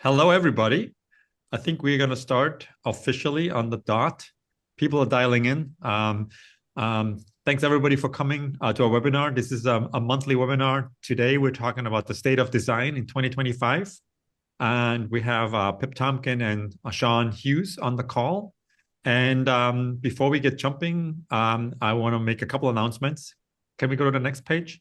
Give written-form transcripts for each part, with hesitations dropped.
Hello, everybody. I think we're going to start officially on the dot. People are dialing in. Thanks, everybody, for coming to our webinar. This is a monthly webinar. Today, we're talking about the state of design in 2025. And we have Pip Tompkin and Sean Hughes on the call. And before we get jumping, I want to make a couple announcements. Can we go to the next page?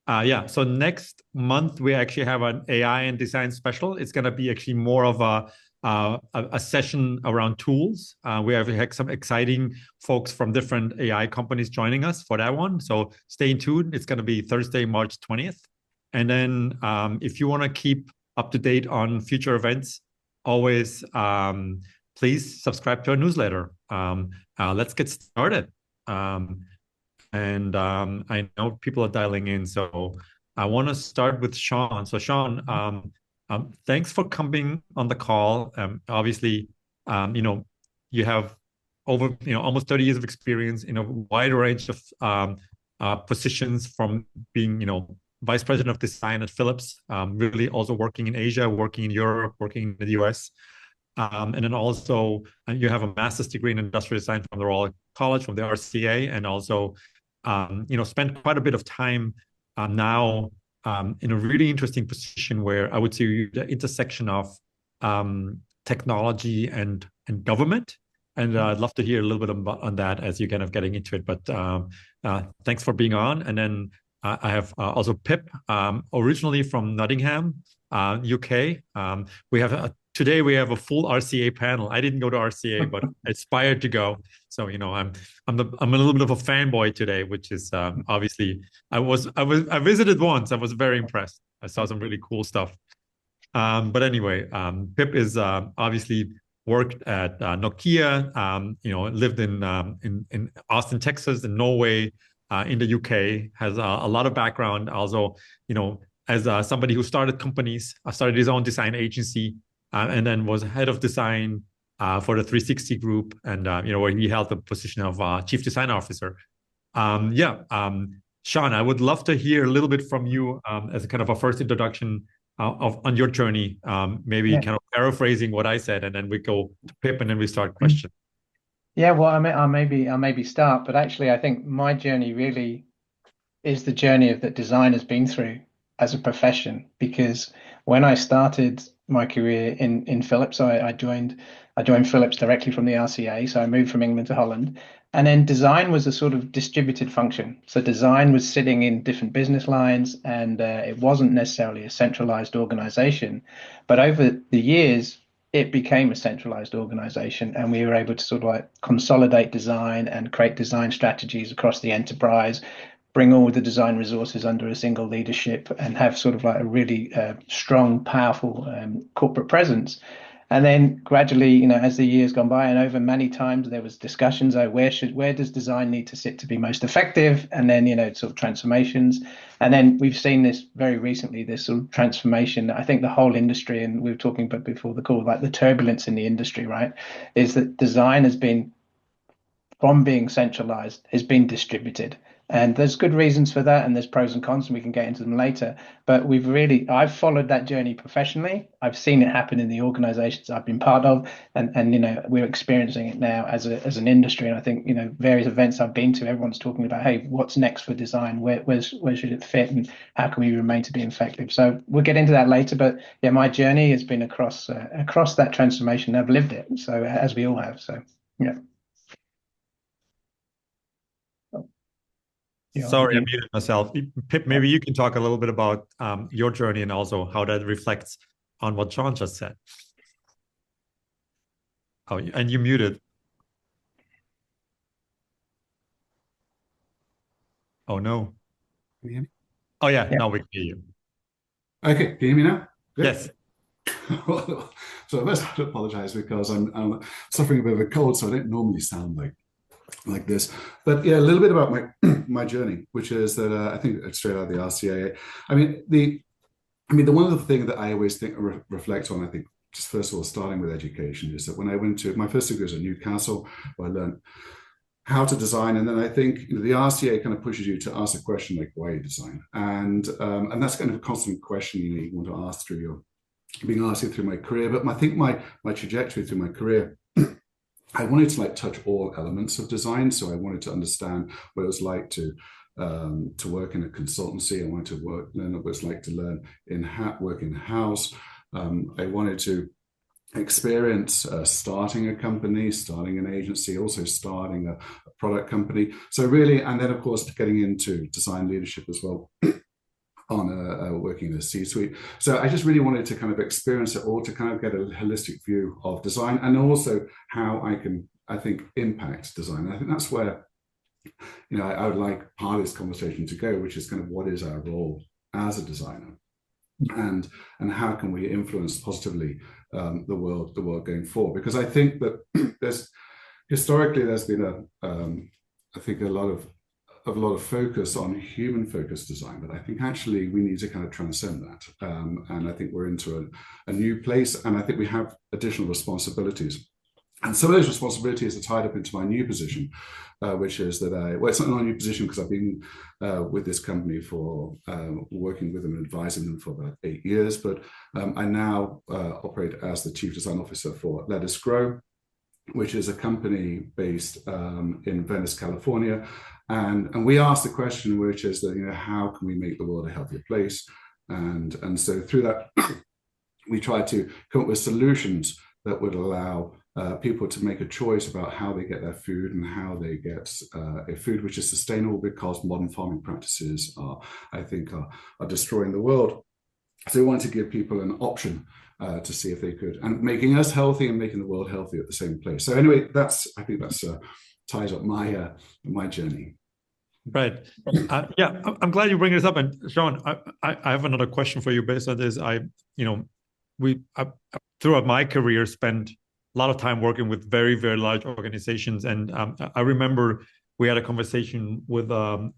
Yeah, so next month we actually have an AI and design special. It's going to be actually more of a session around tools. We have had some exciting folks from different AI companies joining us for that one. So stay tuned. It's going to be Thursday, March 20th. And then if you want to keep up to date on future events, always please subscribe to our newsletter. Let's get started. I know people are dialing in, so I want to start with Sean. So Sean, thanks for coming on the call. Obviously, you have over almost 30 years of experience in a wide range of positions, from being vice president of design at Philips, really also working in Asia, working in Europe, working in the US. And then also you have a master's degree in industrial design from the Royal College, from the RCA, and also spent quite a bit of time now in a really interesting position where I would say the intersection of technology and government. And I'd love to hear a little bit on that as you're kind of getting into it. But thanks for being on. And then I have also Pip, originally from Nottingham, UK. Today we have a full RCA panel. I didn't go to RCA, but aspired to go. So I'm a little bit of a fanboy today, which is obviously I visited once. I was very impressed. I saw some really cool stuff. But anyway, Pip is obviously worked at Nokia. Lived in Austin, Texas, in Norway, in the UK. Has a lot of background. Also, as somebody who started companies, started his own design agency. And then was head of design for the 360 group, and where he held the position of chief design officer. Sean, I would love to hear a little bit from you as a kind of a first introduction on your journey. Maybe kind of paraphrasing what I said, and then we go to Pip, and then we start questions. Yeah, well, I'll maybe start, but actually, I think my journey really is the journey that design has been through as a profession. Because when I started my career in Philips, I joined Philips directly from the RCA. So I moved from England to Holland, and then design was a sort of distributed function. So design was sitting in different business lines, and it wasn't necessarily a centralized organization. But over the years, it became a centralized organization, and we were able to sort of like consolidate design and create design strategies across the enterprise, bring all the design resources under a single leadership, and have sort of like a really strong, powerful corporate presence. And then gradually, as the years gone by, and over many times, there was discussions: where does design need to sit to be most effective? And then sort of transformations. And then we've seen this very recently, this sort of transformation. I think the whole industry, and we were talking about before the call, like the turbulence in the industry, right, is that design has been, from being centralized, has been distributed. And there's good reasons for that, and there's pros and cons, and we can get into them later. But I've followed that journey professionally. I've seen it happen in the organizations I've been part of, and we're experiencing it now as an industry. And I think various events I've been to, everyone's talking about, hey, what's next for design? Where should it fit, and how can we remain to be effective? So we'll get into that later. But yeah, my journey has been across that transformation. I've lived it, so as we all have. So yeah. Sorry, I muted myself. Pip, maybe you can talk a little bit about your journey and also how that reflects on what Sean just said. Oh, and you muted. Oh, no. Can you hear me? Oh, yeah. Now we can hear you. Okay, can you hear me now? Good. Yes. So first I have to apologize because I'm suffering a bit of a cold, so I don't normally sound like this. But yeah, a little bit about my journey, which is that I think it's straight out of the RCA. I mean, the one of the things that I always think reflect on, I think, just first of all, starting with education, is that when I went to my first degree was at Newcastle, where I learned how to design, and then I think the RCA kind of pushes you to ask a question like, why you design, and that's kind of a constant question you want to ask through being artsy through my career, but I think my trajectory through my career, I wanted to like touch all elements of design. So I wanted to understand what it was like to work in a consultancy. I wanted to learn what it's like to work in house. I wanted to experience starting a company, starting an agency, also starting a product company. So really, and then of course getting into design leadership as well. On working in a C-suite. So I just really wanted to kind of experience it all to kind of get a holistic view of design and also how I think, impact design. And I think that's where, I would like part of this conversation to go, which is kind of what is our role as a designer and how can we influence positively the world going forward? Because I think that historically there's been I think a lot of focus on human-focused design, but I think actually we need to kind of transcend that. And I think we're into a new place, and I think we have additional responsibilities. And some of those responsibilities are tied up into my new position, which is that it's not my new position because I've been with this company for working with them and advising them for about 8 years, but I now operate as the Chief Design Officer for Let Us Grow, which is a company based in Venice, California. And we asked the question, which is that, how can we make the world a healthier place? And so through that, we tried to come up with solutions that would allow people to make a choice about how they get their food and how they get a food which is sustainable, because modern farming practices I think, are destroying the world. So we wanted to give people an option to see if they could, and making us healthy and making the world healthy at the same place. So anyway, I think that's ties up my journey. Right. Yeah, I'm glad you bring this up. And Sean, I have another question for you based on this. Throughout my career, spent a lot of time working with very, very large organizations. And I remember we had a conversation with a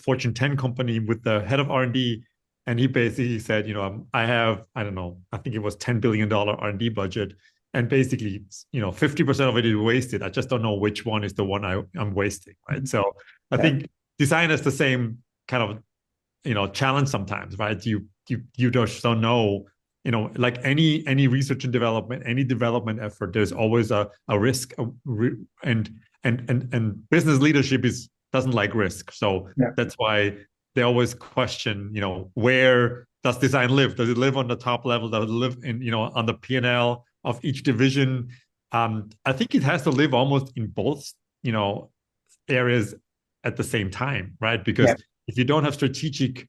Fortune 10 company with the head of R&D. And he basically said, I have, I don't know, I think it was $10 billion R&D budget. And basically, 50% of it is wasted. I just don't know which one is the one I'm wasting, right? So I think design is the same kind of, challenge sometimes, right? You just don't know, like any research and development, any development effort, there's always a risk, and business leadership doesn't like risk. So that's why they always question, where does design live? Does it live on the top level? Does it live in, on the P&L of each division? I think it has to live almost in both, areas at the same time, right? Because if you don't have strategic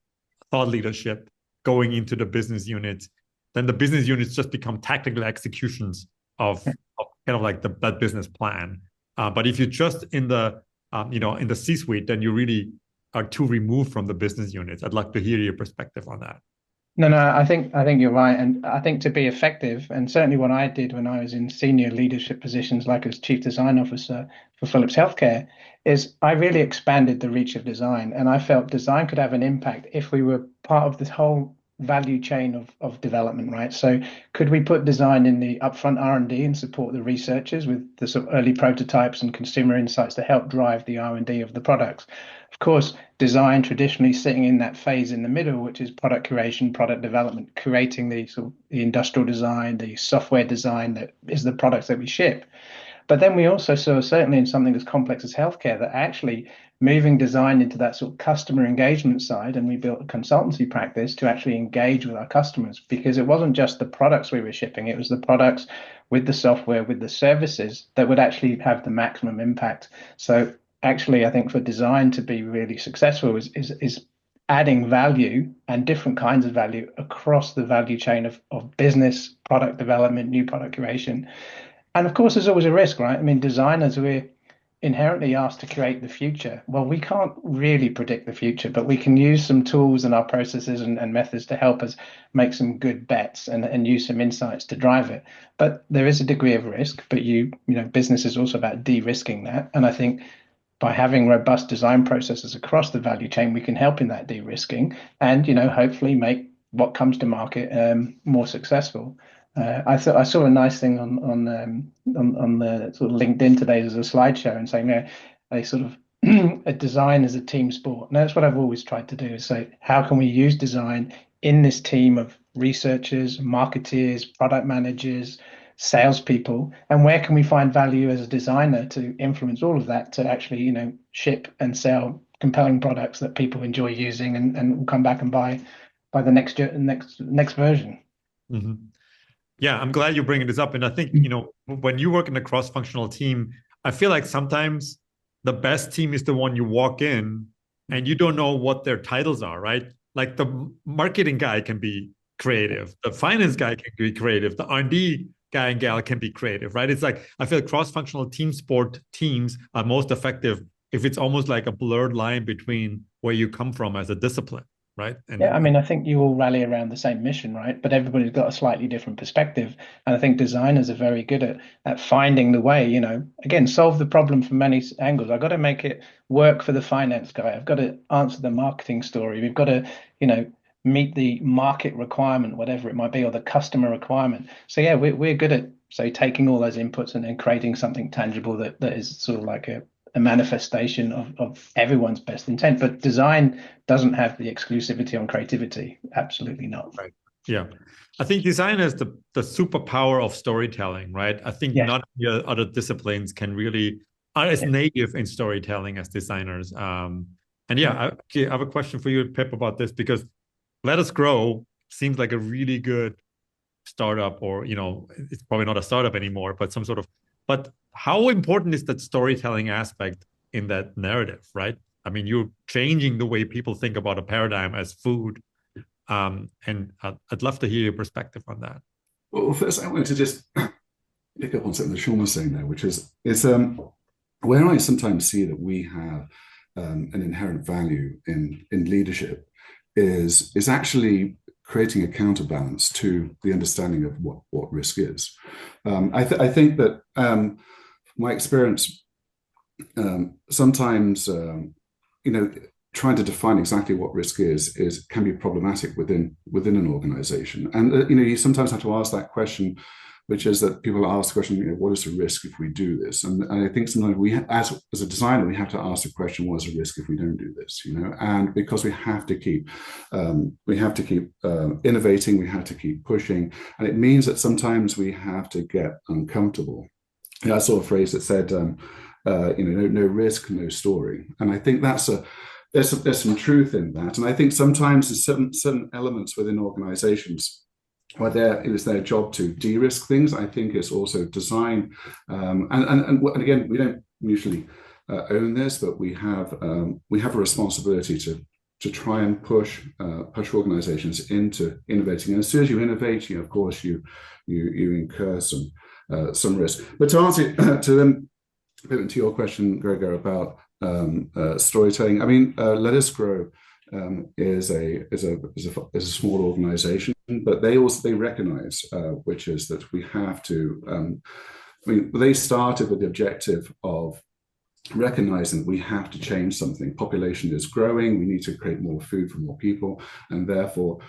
thought leadership going into the business units, then the business units just become tactical executions of kind of like that business plan. But if you're just in the, in the C-suite, then you really are too removed from the business units. I'd like to hear your perspective on that. No, I think you're right. And I think to be effective, and certainly what I did when I was in senior leadership positions, like as Chief Design Officer for Philips Healthcare, is I really expanded the reach of design. And I felt design could have an impact if we were part of this whole value chain of development, right? So could we put design in the upfront R&D and support the researchers with the sort of early prototypes and consumer insights to help drive the R&D of the products? Of course, design traditionally sitting in that phase in the middle, which is product curation, product development, creating the sort of the industrial design, the software design that is the products that we ship. But then we also saw, certainly in something as complex as healthcare, that actually moving design into that sort of customer engagement side, and we built a consultancy practice to actually engage with our customers, because it wasn't just the products we were shipping, it was the products with the software, with the services that would actually have the maximum impact. So actually, I think for design to be really successful is adding value and different kinds of value across the value chain of business, product development, new product curation. And of course, there's always a risk, right? I mean, designers, we're inherently asked to create the future. Well, we can't really predict the future, but we can use some tools in our processes and methods to help us make some good bets and use some insights to drive it. But there is a degree of risk, but business is also about de-risking that. And I think by having robust design processes across the value chain, we can help in that de-risking and, hopefully make what comes to market more successful. I saw a nice thing on the sort of LinkedIn today as a slideshow and saying they sort of a design is a team sport. And that's what I've always tried to do, is say, how can we use design in this team of researchers, marketeers, product managers, salespeople, and where can we find value as a designer to influence all of that to actually, ship and sell compelling products that people enjoy using and will come back and buy the next version. Mm-hmm. Yeah, I'm glad you're bringing this up. And I think, when you work in a cross-functional team, I feel like sometimes the best team is the one you walk in and you don't know what their titles are, right? Like the marketing guy can be creative, the finance guy can be creative, the R&D guy and gal can be creative, right? It's like, I feel cross-functional team sport teams are most effective if it's almost like a blurred line between where you come from as a discipline, right? Yeah, I mean, I think you all rally around the same mission, right? But everybody's got a slightly different perspective. And I think designers are very good at finding the way, again, solve the problem from many angles. I've got to make it work for the finance guy. I've got to answer the marketing story. We've got to, meet the market requirement, whatever it might be, or the customer requirement. So yeah, we're good at, say, taking all those inputs and then creating something tangible that is sort of like a manifestation of everyone's best intent. But design doesn't have the exclusivity on creativity. Absolutely not. Right. Yeah. I think design is the superpower of storytelling, right? I think Yes. not other disciplines are as native in storytelling as designers. And yeah, I have a question for you, Pip, about this, because Let Us Grow seems like a really good startup, or it's probably not a startup anymore, but but how important is that storytelling aspect in that narrative, right? I mean, you're changing the way people think about a paradigm as food. And I'd love to hear your perspective on that. Well, first I wanted to just pick up on something that Sean was saying there, which is where I sometimes see that we have an inherent value in leadership is actually creating a counterbalance to the understanding of what risk is. I think that my experience sometimes, trying to define exactly what risk is can be problematic within an organization. And you sometimes have to ask that question, which is that people ask the question, what is the risk if we do this? And I think sometimes as a designer, we have to ask the question, what is the risk if we don't do this? And because we have to keep innovating, we have to keep pushing, and it means that sometimes we have to get uncomfortable. I saw a phrase that said, no risk, no story, and I think there's some truth in that. And I think sometimes there's certain elements within organizations where it is their job to de-risk things. I think it's also design, and again, we don't usually own this, but we have a responsibility to try and push organizations into innovating. And as soon as you innovate, of course you incur some risk. But to answer to your question, Gregor, about storytelling, I mean, Let Us Grow is a small organization, but they recognize, which is that we have to. They started with the objective of recognizing that we have to change something. Population is growing. We need to create more food for more people, and therefore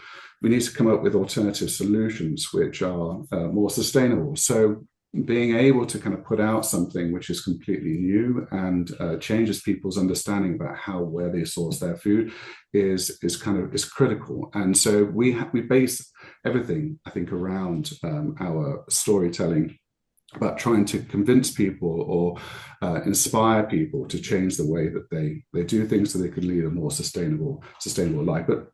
we need to come up with alternative solutions which are more sustainable. So being able to kind of put out something which is completely new and changes people's understanding about where they source their food is critical. And so we base everything, I think, around our storytelling, about trying to convince people or inspire people to change the way that they do things so they can lead a more sustainable life. But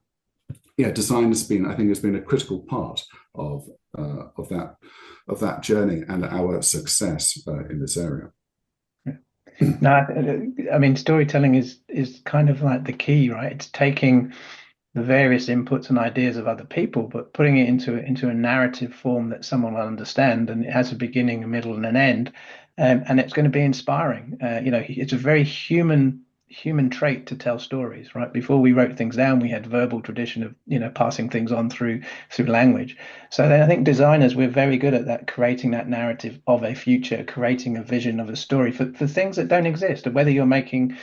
yeah, design has been a critical part of that journey and our success in this area. No, I mean, storytelling is kind of like the key, right? It's taking the various inputs and ideas of other people, but putting it into a narrative form that someone will understand, and it has a beginning, a middle, and an end, and it's going to be inspiring. It's a very human trait to tell stories, right? Before we wrote things down, we had verbal tradition of passing things on through language. So then I think designers, we're very good at that, creating that narrative of a future, creating a vision of a story for things that don't exist. Whether you're making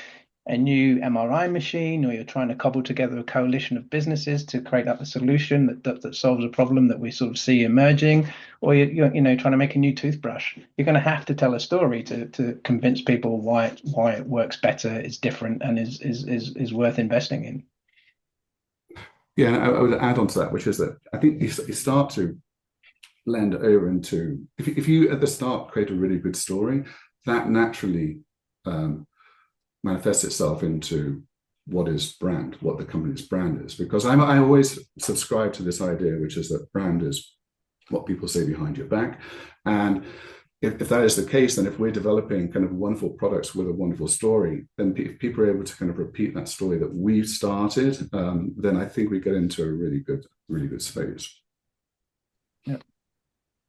a new MRI machine, or you're trying to cobble together a coalition of businesses to create up a solution that solves a problem that we sort of see emerging, or you're trying to make a new toothbrush, you're going to have to tell a story to convince people why it works better, is different, and is worth investing in. Yeah, and I would add on to that, which is that I think you start to blend over into, if you at the start create a really good story, that naturally um, manifests itself into what is brand, what the company's brand is. Because I always subscribe to this idea, which is that brand is what people say behind your back. And if that is the case, then if we're developing kind of wonderful products with a wonderful story, then if people are able to kind of repeat that story that we've started, then I think we get into a really good space. Yeah.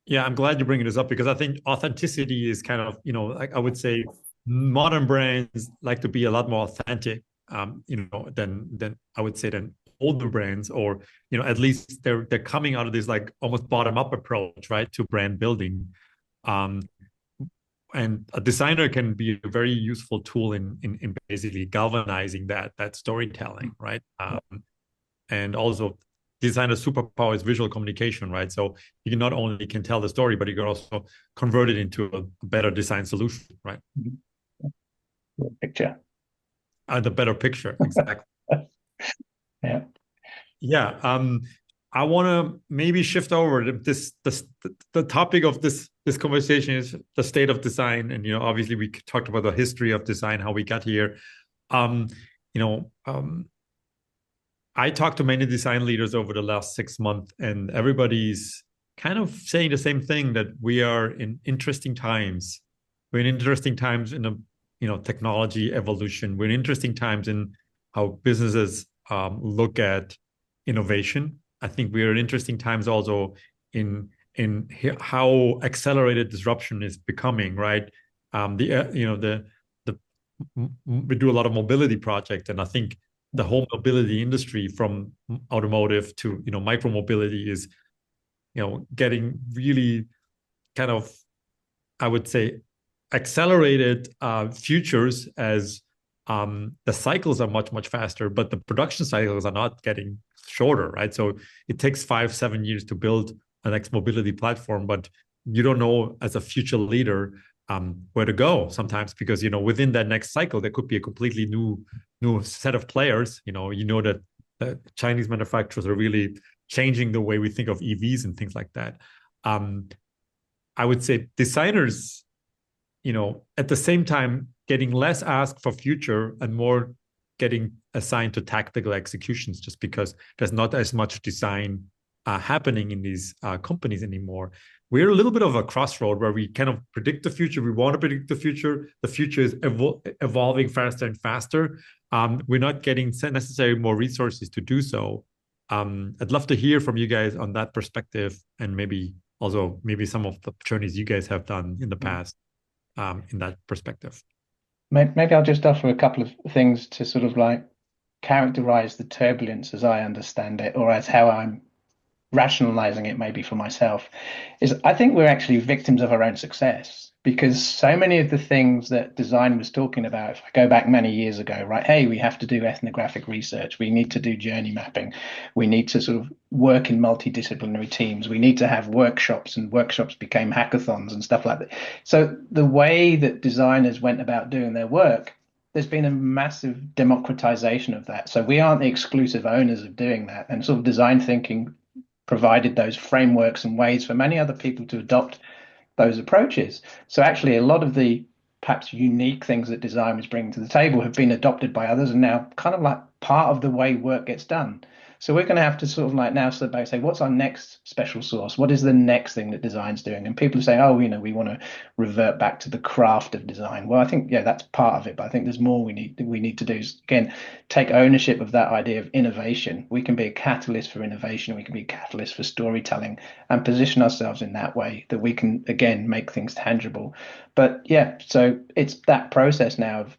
Yeah, I'm glad you're bringing this up because I think authenticity is kind of, like I would say modern brands like to be a lot more authentic, than I would say than older brands, or, at least they're coming out of this like almost bottom up approach, right, to brand building. Um, and a designer can be a very useful tool in basically galvanizing that storytelling, right? And also designer's superpower is visual communication, right? So you not only can tell the story, but you can also convert it into a better design solution, right? Picture. The better picture, exactly. Yeah. Yeah. I want to maybe shift over the topic of this conversation is the state of design, and obviously we talked about the history of design, how we got here. Um, you know, um, I talked to many design leaders over the last 6 months, and everybody's kind of saying the same thing, that we are in interesting times. We're in interesting times in technology evolution. We're in interesting times in how businesses look at innovation. I think we're in interesting times also in how accelerated disruption is becoming. Right, we do a lot of mobility projects, and I think the whole mobility industry, from automotive to micro mobility, is getting really kind of, I would say, accelerated futures, as the cycles are much faster, but the production cycles are not getting shorter, right? So it takes 5-7 years to build a next mobility platform, but you don't know as a future leader where to go sometimes, because within that next cycle there could be a completely new set of players. That the Chinese manufacturers are really changing the way we think of EVs and things like that. I would say designers, at the same time, getting less asked for future and more getting assigned to tactical executions, just because there's not as much design happening in these companies anymore. We're a little bit of a crossroad where we kind of predict the future. We want to predict the future. The future is evolving faster and faster. We're not getting necessarily more resources to do so. I'd love to hear from you guys on that perspective, and maybe some of the journeys you guys have done in the past in that perspective. Maybe I'll just offer a couple of things to sort of like characterize the turbulence as I understand it, or as how I'm rationalizing it maybe for myself. Is I think we're actually victims of our own success, because so many of the things that design was talking about, if I go back many years ago, right, hey, we have to do ethnographic research, we need to do journey mapping, we need to sort of work in multidisciplinary teams, we need to have workshops, and workshops became hackathons and stuff like that. So the way that designers went about doing their work, there's been a massive democratization of that. So we aren't the exclusive owners of doing that, and sort of design thinking provided those frameworks and ways for many other people to adopt those approaches. So actually, a lot of the perhaps unique things that design was bringing to the table have been adopted by others, and now kind of like part of the way work gets done. So we're going to have to sort of like now step back and say, what's our next special sauce? What is the next thing that design's doing? And people are saying, oh, we want to revert back to the craft of design. Well, I think, yeah, that's part of it, but I think there's more we need to do is, again, take ownership of that idea of innovation. We can be a catalyst for innovation. We can be a catalyst for storytelling, and position ourselves in that way that we can, again, make things tangible. But yeah, so it's that process now of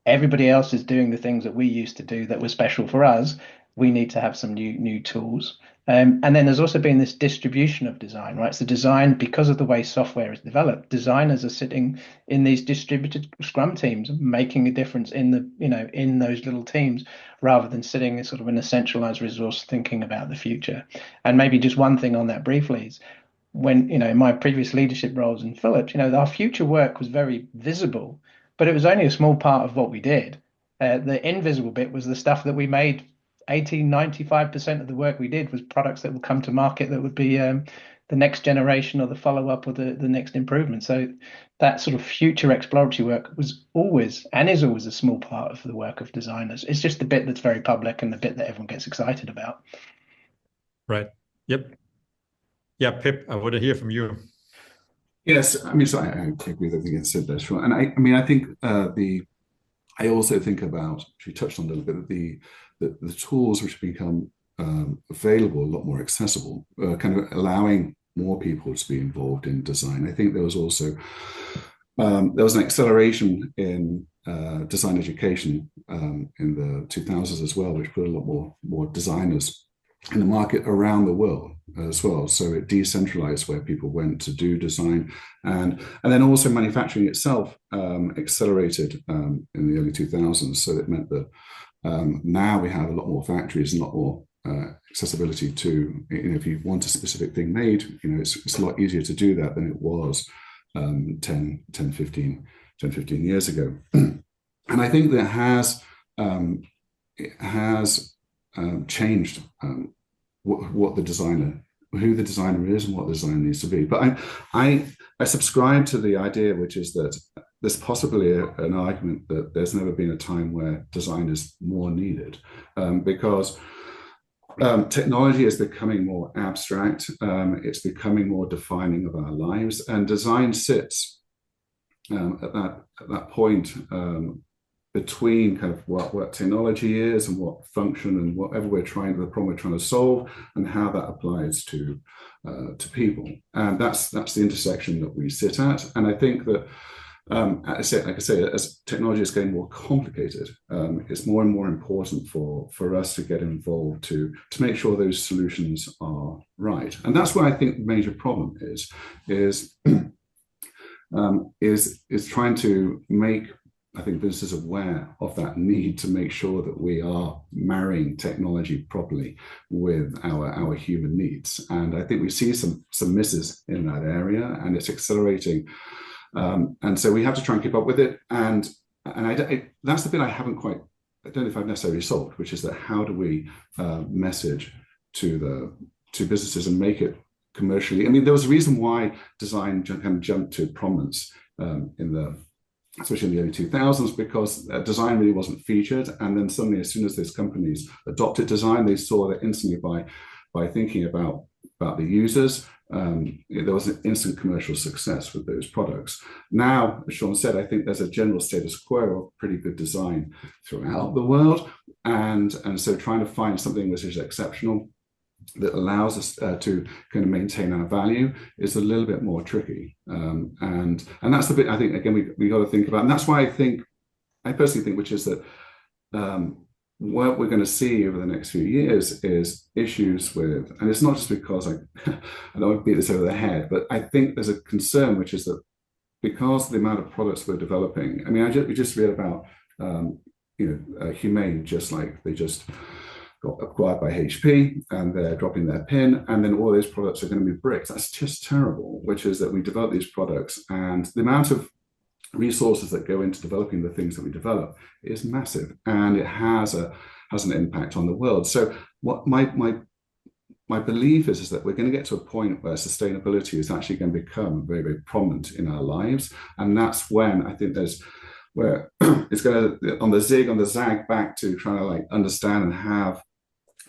everybody else is doing the things that we used to do that were special for us. We need to have some new tools. And then there's also been this distribution of design, right? So design, because of the way software is developed, designers are sitting in these distributed Scrum teams, making a difference in in those little teams, rather than sitting sort of in a centralized resource thinking about the future. And maybe just one thing on that briefly is, when in my previous leadership roles in Philips, our future work was very visible, but it was only a small part of what we did. The invisible bit was the stuff that we made 95% of the work we did was products that would come to market that would be the next generation or the follow-up or the next improvement. So that sort of future exploratory work was always and is always a small part of the work of designers. It's just the bit that's very public and the bit that everyone gets excited about. Right. Yep. Yeah, Pip, I want to hear from you. Yes, I mean, so I agree with everything you said there, sure. And I mean, I think I also think about, which we touched on a little bit, the tools which have become available, a lot more accessible, kind of allowing more people to be involved in design. I think there was also there was an acceleration in design education in the 2000s as well, which put a lot more designers in the market around the world as well. So it decentralized where people went to do design, and then also manufacturing itself accelerated in the early 2000s. So it meant that now we have a lot more factories and a lot more accessibility to, if you want a specific thing made, it's a lot easier to do that than it was 15 years ago. And I think that it has changed who the designer is and what the design needs to be. But I subscribe to the idea, which is that there's possibly an argument that there's never been a time where design is more needed, because technology is becoming more abstract. It's becoming more defining of our lives, and design sits at that point between kind of what technology is and what function and whatever the problem we're trying to solve, and how that applies to people. And that's the intersection that we sit at. And I think that, like I say, as technology is getting more complicated, it's more and more important for us to get involved to make sure those solutions are right. And that's where I think the major problem is trying to make, I think, businesses aware of that need to make sure that we are marrying technology properly with our human needs. And I think we see some misses in that area, and it's accelerating. And so we have to try and keep up with it. And that's the bit I don't know if I've necessarily solved, which is that how do we message to businesses and make it commercially? I mean, there was a reason why design kind of jumped to prominence especially in the early 2000s, because design really wasn't featured. And then suddenly, as soon as those companies adopted design, they saw that instantly by thinking about the users, there was an instant commercial success with those products. Now, as Sean said, I think there's a general status quo of pretty good design throughout the world. And so trying to find something which is exceptional, that allows us to kind of maintain our value, is a little bit more tricky. And that's the bit I think, again, we got to think about. And that's why I personally think, which is that what we're going to see over the next few years is issues with, and it's not just because I don't want to beat this over the head, but I think there's a concern, which is that because of the amount of products we're developing, I mean, we just read about, Humane, just like they just got acquired by HP and they're dropping their pin, and then all those products are going to be bricks. That's just terrible, which is that we develop these products, and the amount of resources that go into developing the things that we develop is massive, and it has an impact on the world. So what my belief is that we're going to get to a point where sustainability is actually going to become very, very prominent in our lives. And that's when I think where it's going to, on the zig, on the zag, back to trying to understand and have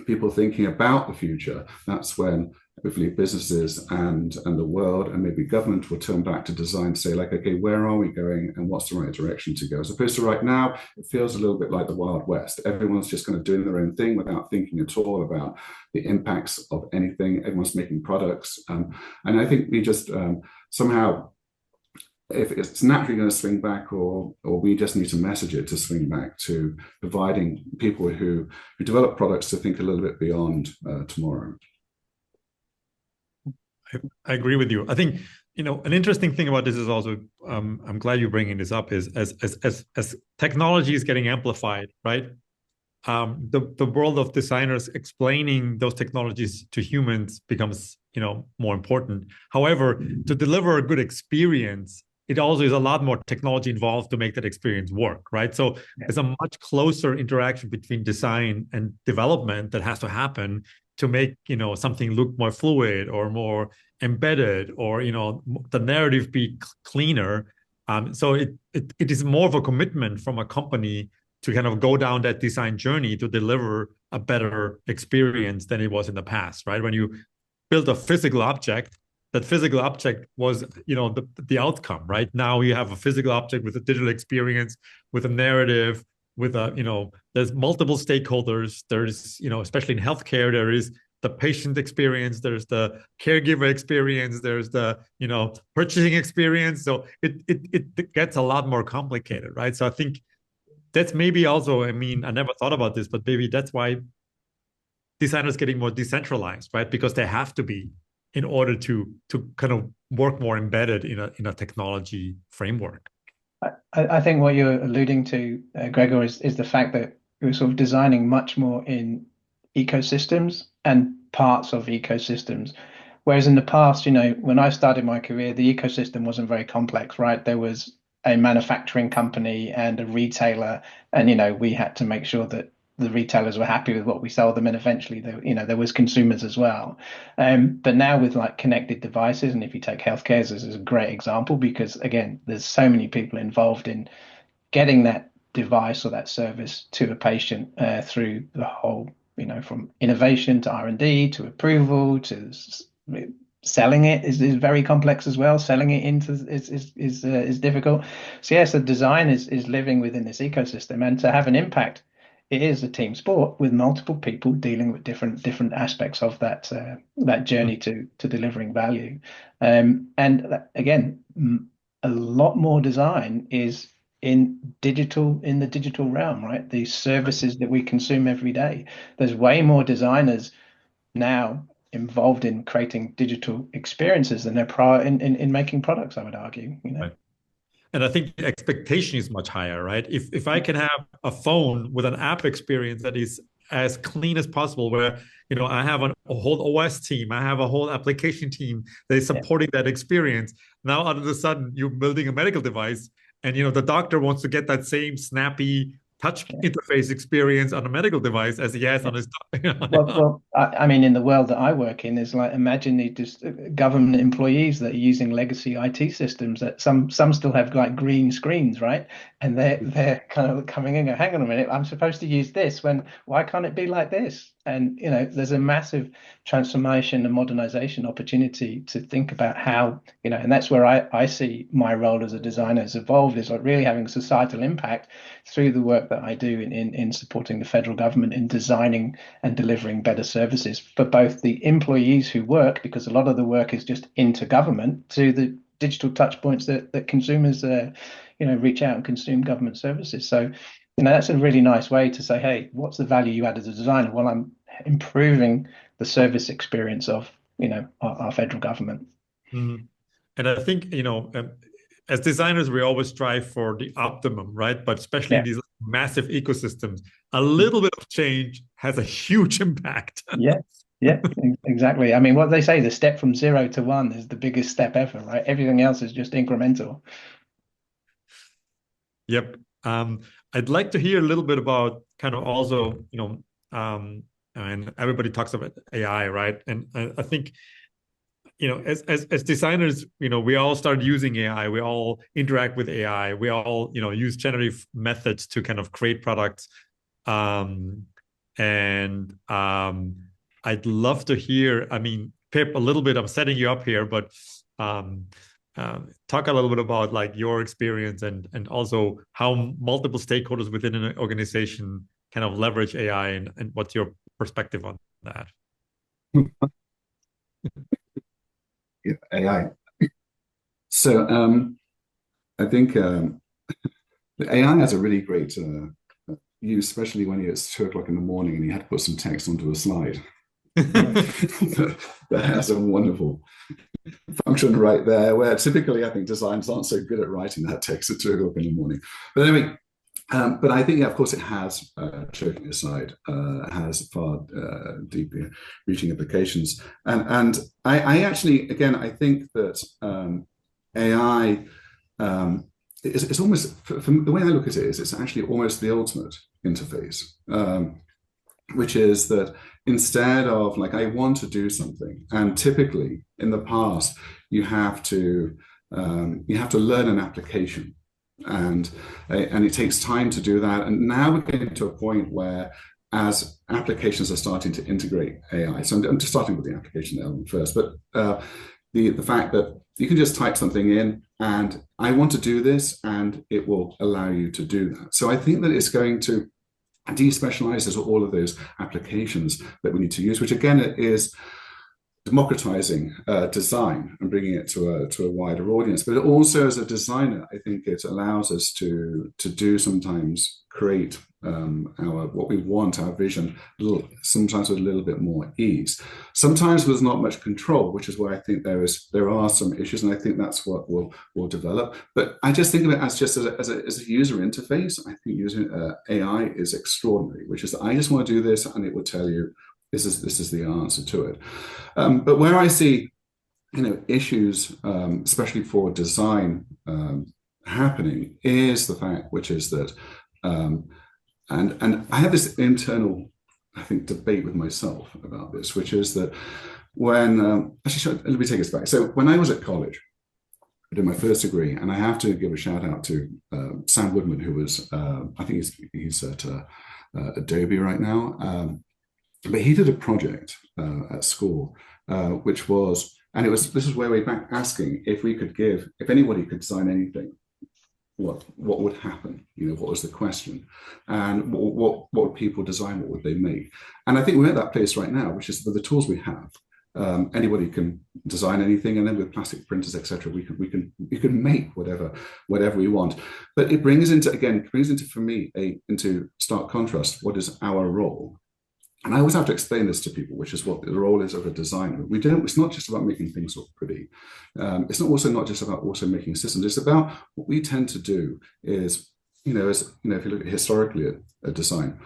people thinking about the future. That's when hopefully businesses and the world and maybe government will turn back to design to say, okay, where are we going and what's the right direction to go? As opposed to right now, it feels a little bit like the Wild West. Everyone's just kind of doing their own thing without thinking at all about the impacts of anything. Everyone's making products. And I think we just somehow, if it's naturally going to swing back, or we just need to message it to swing back to providing people who develop products to think a little bit beyond tomorrow. I agree with you. I think, an interesting thing about this is also, I'm glad you're bringing this up, is as technology is getting amplified, right? The world of designers explaining those technologies to humans becomes, more important. However, to deliver a good experience, it also is a lot more technology involved to make that experience work, right? So there's a much closer interaction between design and development that has to happen to make, something look more fluid or more embedded, or, the narrative be cleaner. So it is more of a commitment from a company to kind of go down that design journey to deliver a better experience than it was in the past, right? When you build a physical object, that physical object was, the outcome, right? Now you have a physical object with a digital experience, with a narrative, with there's multiple stakeholders. There's, especially in healthcare, there is the patient experience, there's the caregiver experience, there's the, purchasing experience. So it gets a lot more complicated, right? So I think that's maybe also, I never thought about this, but maybe that's why designers getting more decentralized, right? Because they have to be, in order to kind of work more embedded in a technology framework. I think what you're alluding to, Gregor, is the fact that we're sort of designing much more in ecosystems and parts of ecosystems. Whereas in the past, when I started my career, the ecosystem wasn't very complex, right? There was a manufacturing company and a retailer, and we had to make sure that the retailers were happy with what we sold them, and eventually there was consumers as well. But now with like connected devices, and if you take healthcare as a great example, because again, there's so many people involved in getting that device or that service to a patient through the whole, from innovation to R&D to approval to selling it is very complex as well. Selling it into is difficult. So yes, the design is living within this ecosystem, and to have an impact, it is a team sport with multiple people dealing with different aspects of that journey to delivering value. And again, a lot more design is in the digital realm, right? The services that we consume every day. There's way more designers now involved in creating digital experiences than there prior in making products, I would argue. Right. And I think the expectation is much higher, right? If I can have a phone with an app experience that is as clean as possible, where I have a whole OS team, I have a whole application team that is supporting that experience. Now, all of a sudden, you're building a medical device, and the doctor wants to get that same snappy touch interface experience on a medical device as he has on his. Well, I mean, in the world that I work in, is like, imagine the just government employees that are using legacy IT systems that some still have like green screens, right? And they're kind of coming in and go, hang on a minute, I'm supposed to use this why can't it be like this? And there's a massive transformation and modernization opportunity to think about how, and that's where I see my role as a designer has evolved, is like really having a societal impact through the work that I do in supporting the federal government in designing and delivering better services for both the employees who work, because a lot of the work is just intergovernment, to the digital touch points that consumers reach out and consume government services. So that's a really nice way to say, hey, what's the value you add as a designer? Well, I'm improving the service experience of our federal government. Mm-hmm. And I think as designers, we always strive for the optimum, right? But especially in these massive ecosystems, a little bit of change has a huge impact. Yeah, exactly. I mean, what they say, the step from 0 to 1 is the biggest step ever, right? Everything else is just incremental. Yep. I'd like to hear a little bit about kind of also, and everybody talks about AI, right? And I think, as designers, we all start using AI. We all interact with AI. We all, use generative methods to kind of create products. I'd love to hear, Pip, a little bit, I'm setting you up here, but talk a little bit about like your experience and also how multiple stakeholders within an organization kind of leverage AI, and what's your perspective on that? Yeah, AI. So I think AI has a really great use, especially when it's 2 o'clock in the morning and you had to put some text onto a slide. That has a wonderful function right there, where typically I think designers aren't so good at writing that text at 2 o'clock in the morning. But anyway, but I think, of course, it has, joking aside, has far deeper reaching implications. And I actually, again, I think that AI it's almost, from the way I look at it, is it's actually almost the ultimate interface, which is that instead of like, I want to do something, and typically in the past, you have to learn an application, and it takes time to do that. And now we're getting to a point where, as applications are starting to integrate AI, so I'm just starting with the application element first, but the fact that you can just type something in and I want to do this, and it will allow you to do that. So I think that it's going to despecialize all of those applications that we need to use, which again is democratizing design and bringing it to a wider audience. But also, as a designer, I think it allows us to do sometimes create what we want, our vision, sometimes with a little bit more ease. Sometimes with not much control, which is where I think there are some issues, and I think that's what will develop. But I just think of it as just as a user interface. I think using AI is extraordinary, which is that I just want to do this, and it will tell you this is the answer to it. But where I see, issues, especially for design happening, is the fact, which is that, and I have this internal, I think, debate with myself about this, which is that when, let me take us back. So when I was at college, I did my first degree, and I have to give a shout out to Sam Woodman, who was, I think he's at Adobe right now. But he did a project at school, which was, and this is where we're back asking if anybody could design anything, what would happen? What was the question? And what would people design? What would they make? And I think we're at that place right now, which is with the tools we have. Anybody can design anything, and then with plastic printers, etc., we can make whatever we want. But it brings into for me into stark contrast what is our role. And I always have to explain this to people, which is what the role is of a designer. It's not just about making things look pretty. It's not just about also making systems. It's about what we tend to do is, if you look at historically at design,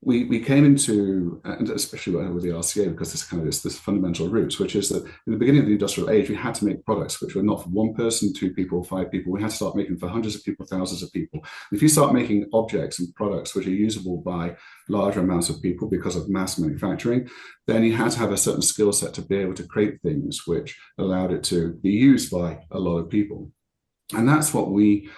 we came into, and especially with the RCA, because this kind of this fundamental roots, which is that in the beginning of the industrial age, we had to make products which were not for one person, two people, five people. We had to start making for hundreds of people, thousands of people. If you start making objects and products which are usable by larger amounts of people because of mass manufacturing, then you had to have a certain skill set to be able to create things which allowed it to be used by a lot of people. And that's what we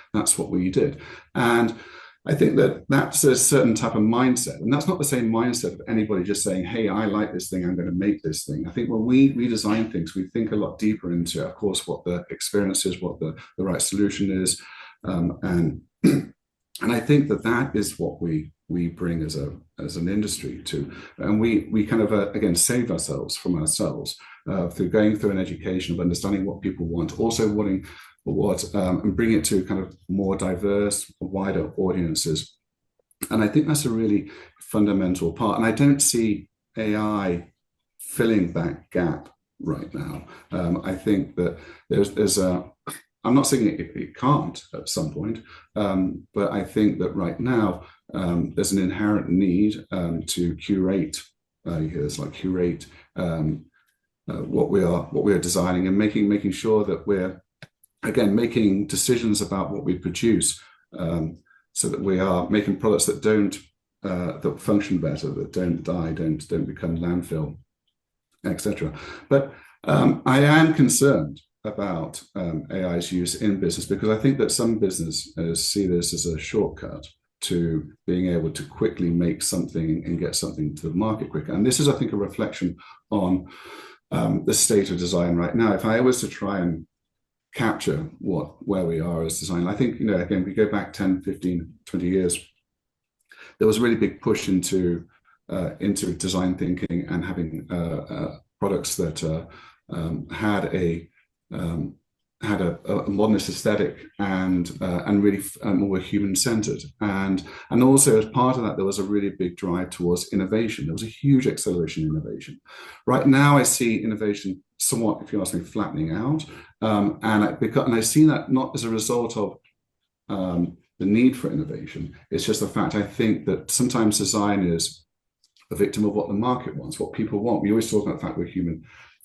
did. And I think that that's a certain type of mindset, and that's not the same mindset of anybody just saying, hey, I like this thing, I'm going to make this thing. I think when we redesign things, we think a lot deeper into, of course, what the experience is, what the right solution is. And I think that is what we bring as an industry to, and we kind of, again, save ourselves from ourselves through going through an education of understanding what people want, also wanting and bring it to kind of more diverse, wider audiences. And I think that's a really fundamental part. And I don't see AI filling that gap right now. I think that there's I'm not saying it can't at some point, but I think that right now there's an inherent need to curate. Curate what we are designing, and making sure that we're, again, making decisions about what we produce, so that we are making products that that function better, that don't die, don't become landfill, etc. But I am concerned about AI's use in business, because I think that some businesses see this as a shortcut to being able to quickly make something and get something to the market quicker. And this is, I think, a reflection on the state of design right now. If I was to try and capture where we are as design, I think, again, we go back 10, 15, 20 years, there was a really big push into design thinking and having products that had a modernist aesthetic and really more human-centered, and also as part of that, there was a really big drive towards innovation. There was a huge acceleration in innovation. Right now, I see innovation somewhat, if you ask me, flattening out, and I see that not as a result of the need for innovation. It's just the fact, I think, that sometimes design is a victim of what the market wants, what people want. We always talk about the fact we're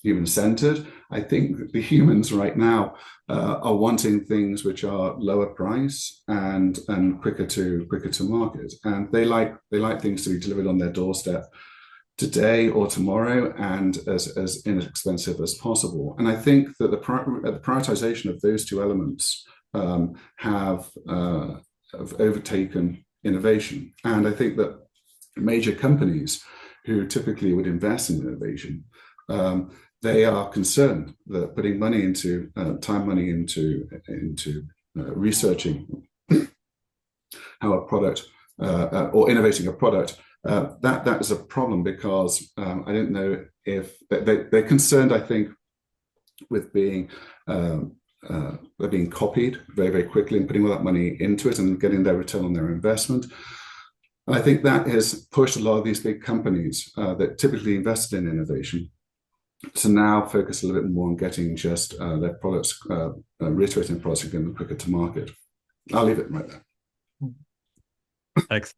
human-centered. I think that the humans right now are wanting things which are lower price and quicker to market, and they like things to be delivered on their doorstep today or tomorrow, and as inexpensive as possible. And I think that the prioritization of those two elements have overtaken innovation. And I think that major companies who typically would invest in innovation, they are concerned that putting money into money into researching how a product or innovating a product, that is a problem, because I don't know if they're concerned, I think, with being they're being copied very, very quickly and putting all that money into it and getting their return on their investment. And I think that has pushed a lot of these big companies that typically invested in innovation to now focus a little bit more on getting just their products, reiterating products, and getting them quicker to market. I'll leave it right there. Thanks.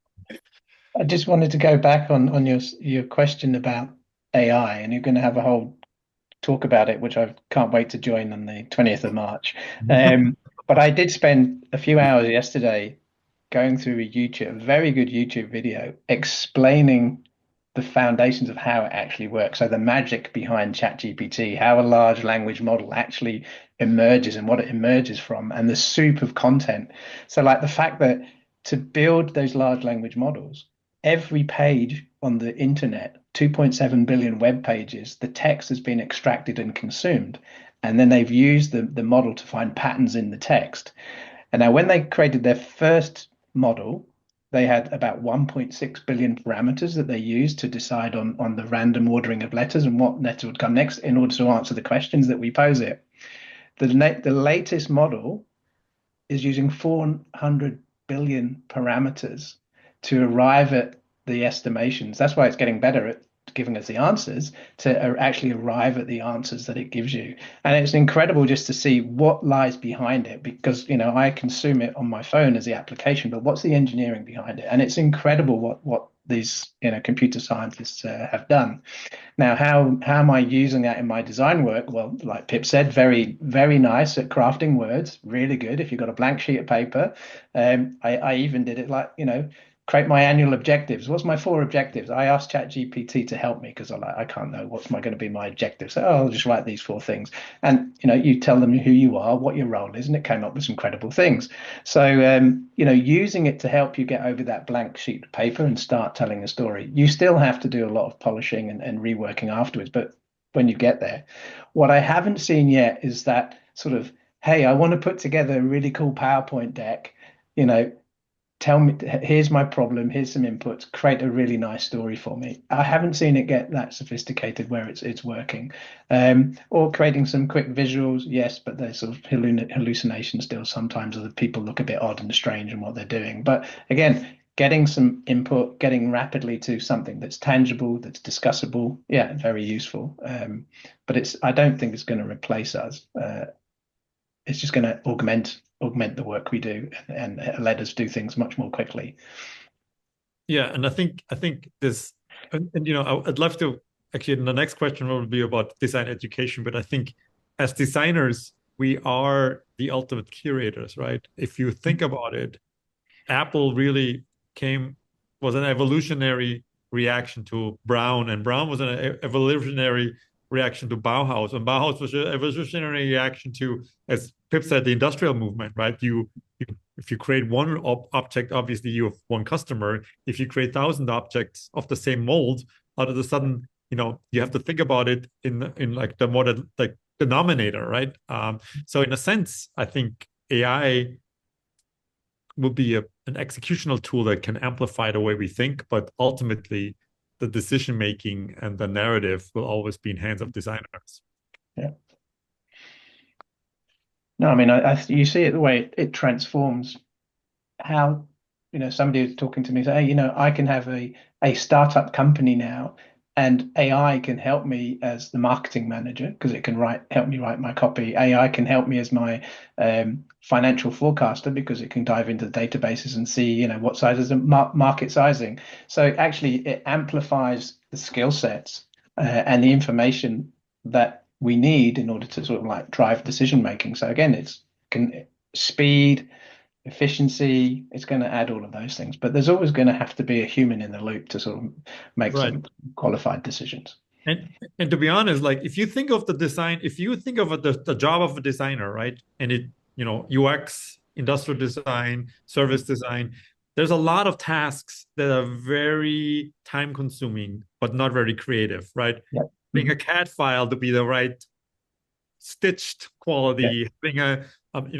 I just wanted to go back on your question about AI, and you're going to have a whole talk about it, which I can't wait to join on the 20th of March. But I did spend a few hours yesterday going through a very good YouTube video explaining the foundations of how it actually works. So the magic behind ChatGPT, how a large language model actually emerges and what it emerges from, and the soup of content. So like the fact that to build those large language models, every page on the internet, 2.7 billion web pages, the text has been extracted and consumed. And then they've used the model to find patterns in the text. And now when they created their first model, they had about 1.6 billion parameters that they used to decide on the random ordering of letters and what letter would come next in order to answer the questions that we pose it. The latest model is using 400 billion parameters to arrive at the estimations. That's why it's getting better at giving us the answers, to actually arrive at the answers that it gives you. And it's incredible just to see what lies behind it, because I consume it on my phone as the application, but what's the engineering behind it? And it's incredible what these computer scientists have done. Now, how am I using that in my design work? Well, like Pip said, very, very nice at crafting words, really good. If you've got a blank sheet of paper, I even did it like, create my annual objectives. What's my 4 objectives? I asked ChatGPT to help me because I can't know what's going to be my objective. So I'll just write these 4 things. And, you tell them who you are, what your role is, and it came up with some incredible things. So, using it to help you get over that blank sheet of paper and start telling a story. You still have to do a lot of polishing and reworking afterwards. But when you get there, what I haven't seen yet is that sort of, hey, I want to put together a really cool PowerPoint deck, tell me, here's my problem, here's some inputs, create a really nice story for me. I haven't seen it get that sophisticated where it's working. Or creating some quick visuals, yes, but there's sort of hallucination still. Sometimes the people look a bit odd and strange in what they're doing. But again, getting some input, getting rapidly to something that's tangible, that's discussable, yeah, very useful. But I don't think it's going to replace us. It's just going to augment the work we do and let us do things much more quickly. Yeah, and I think this, and I'd love to actually. The next question will be about design education, but I think as designers, we are the ultimate curators, right? If you think about it, Apple really was an evolutionary reaction to Brown, and Brown was an evolutionary reaction to Bauhaus, and Bauhaus was an evolutionary reaction to, as Pip said, the industrial movement, right? If you create one object, obviously you have one customer. If you create 1,000 objects of the same mold, all of a sudden, you have to think about it in like the more like denominator, right? So in a sense, I think AI will be an executional tool that can amplify the way we think, but ultimately the decision making and the narrative will always be in hands of designers. Yeah. No, I mean, you see it the way it transforms how, somebody was talking to me, say, hey, I can have a startup company now, And AI can help me as the marketing manager because it can help me write my copy. AI can help me as my financial forecaster because it can dive into the databases and see, what sizes of market sizing. So actually, it amplifies the skill sets and the information that we need in order to sort of like drive decision making. So again, speed, efficiency, it's going to add all of those things, but there's always going to have to be a human in the loop to sort of make some qualified decisions. And to be honest, like if you think of the design, if you think of the job of a designer, right? And it, UX, industrial design, service design, there's a lot of tasks that are very time consuming, but not very creative, right? Yep. Being a CAD file to be the right stitched quality, having a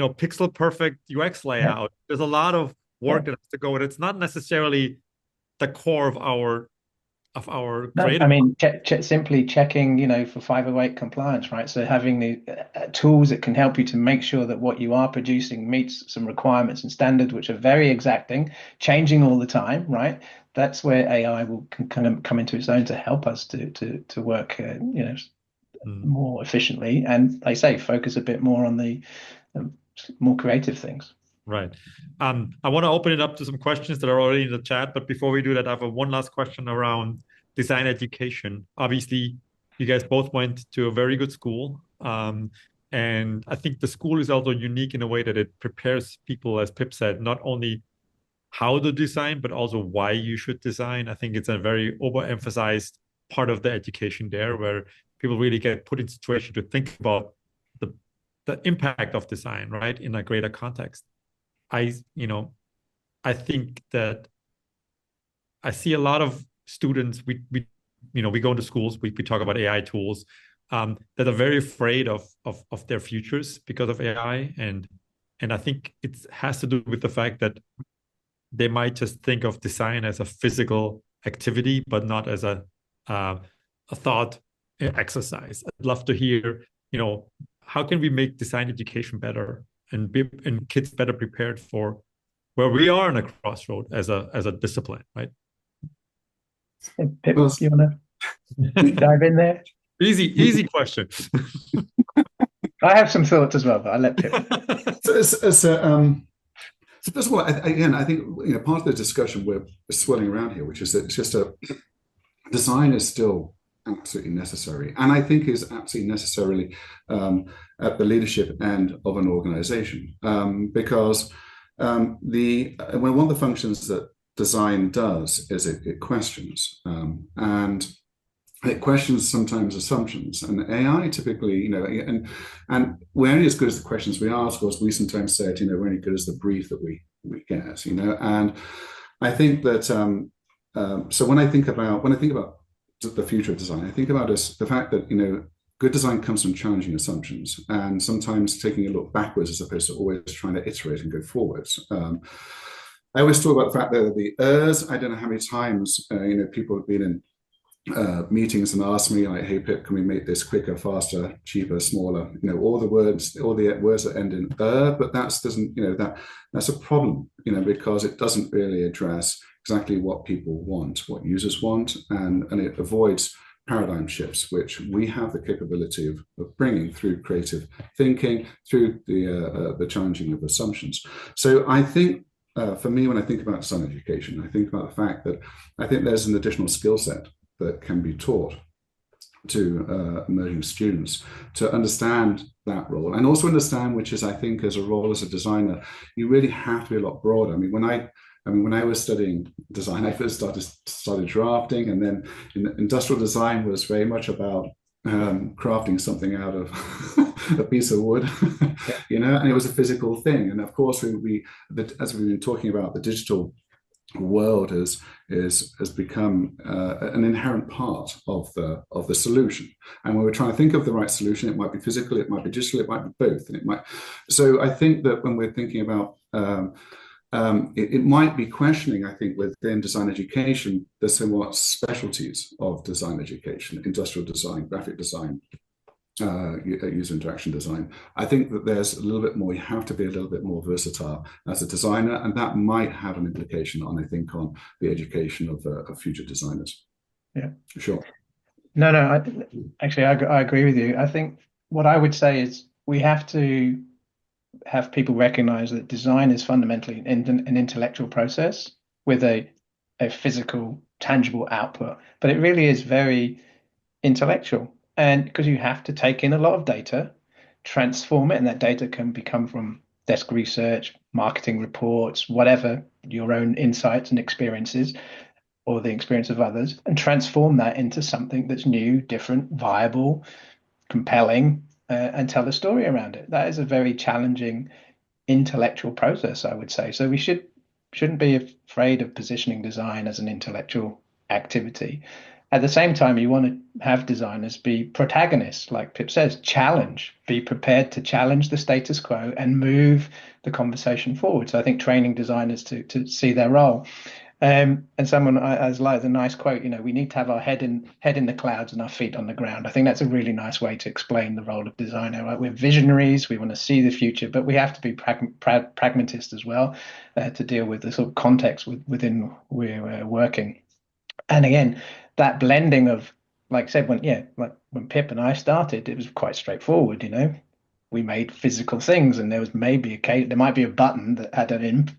pixel perfect UX layout. There's a lot of work that has to go, and it's not necessarily the core of our creative. I mean, simply checking, for 508 compliance, right? So having the tools that can help you to make sure that what you are producing meets some requirements and standards, which are very exacting, changing all the time, right? That's where AI can kind of come into its own to help us to work, more efficiently, and like I say, focus a bit more on the more creative things. Right. I want to open it up to some questions that are already in the chat, but before we do that, I have one last question around design education. Obviously, you guys both went to a very good school, and I think the school is also unique in a way that it prepares people, as Pip said, not only how to design, but also why you should design. I think it's a very overemphasized part of the education there, where people really get put in situation to think about the impact of design, right, in a greater context. I think that I see a lot of students, we go into schools, we talk about AI tools that are very afraid of their futures because of AI. And I think it has to do with the fact that they might just think of design as a physical activity, but not as a thought exercise. I'd love to hear, how can we make design education better and kids better prepared for where we are in a crossroad as a discipline, right? Pip, you want to dive in there? Easy question. I have some thoughts as well, but I'll let Pip. So first of all, I think part of the discussion we're swirling around here, which is that it's just design is still absolutely necessary, and I think is absolutely necessarily at the leadership end of an organization, because one of the functions that design does is it questions, and it questions sometimes assumptions, and AI typically, and we're only as good as the questions we ask, or as we sometimes say it, we're only good as the brief that we get, and I think that so when I think about the future of design, I think about the fact that good design comes from challenging assumptions, and sometimes taking a look backwards as opposed to always trying to iterate and go forwards. I always talk about the fact that the I don't know how many times people have been in meetings and asked me, like, hey Pip, can we make this quicker, faster, cheaper, smaller? All the words that end in but that's a problem, because it doesn't really address exactly what people want, what users want, and it avoids paradigm shifts, which we have the capability of bringing through creative thinking, through the challenging of assumptions. So I think for me, when I think about design education, I think about the fact that I think there's an additional skill set that can be taught to emerging students to understand that role, and also understand, which is, I think, as a role as a designer, you really have to be a lot broader. I mean, when I was studying design, I first started drafting, and then industrial design was very much about crafting something out of a piece of wood, and it was a physical thing. And of course, as we've been talking about, the digital world has become an inherent part of the solution. And when we're trying to think of the right solution, it might be physical, it might be digital, it might be both, and it might. So I think that when we're thinking about it might be questioning, I think, within design education, the somewhat specialties of design education, industrial design, graphic design, user interaction design. I think that there's a little bit more, you have to be a little bit more versatile as a designer, and that might have an implication on the education of future designers. Yeah, sure. No, no, actually, I agree with you. I think what I would say is we have to have people recognize that design is fundamentally an intellectual process with a physical, tangible output, but it really is very intellectual. And because you have to take in a lot of data, transform it, and that data can become from desk research, marketing reports, whatever, your own insights and experiences, or the experience of others, and transform that into something that's new, different, viable, compelling, and tell a story around it. That is a very challenging intellectual process, I would say. So we shouldn't be afraid of positioning design as an intellectual activity. At the same time, you want to have designers be protagonists, like Pip says, challenge, be prepared to challenge the status quo and move the conversation forward. So I think training designers to see their role. And someone as like the nice quote, we need to have our head in the clouds and our feet on the ground. I think that's a really nice way to explain the role of designer. Right? We're visionaries, we want to see the future, but we have to be pragmatists as well to deal with the sort of context within we're working. And again, that blending of, like I said, like when Pip and I started, it was quite straightforward. We made physical things, and there was there might be a button that had an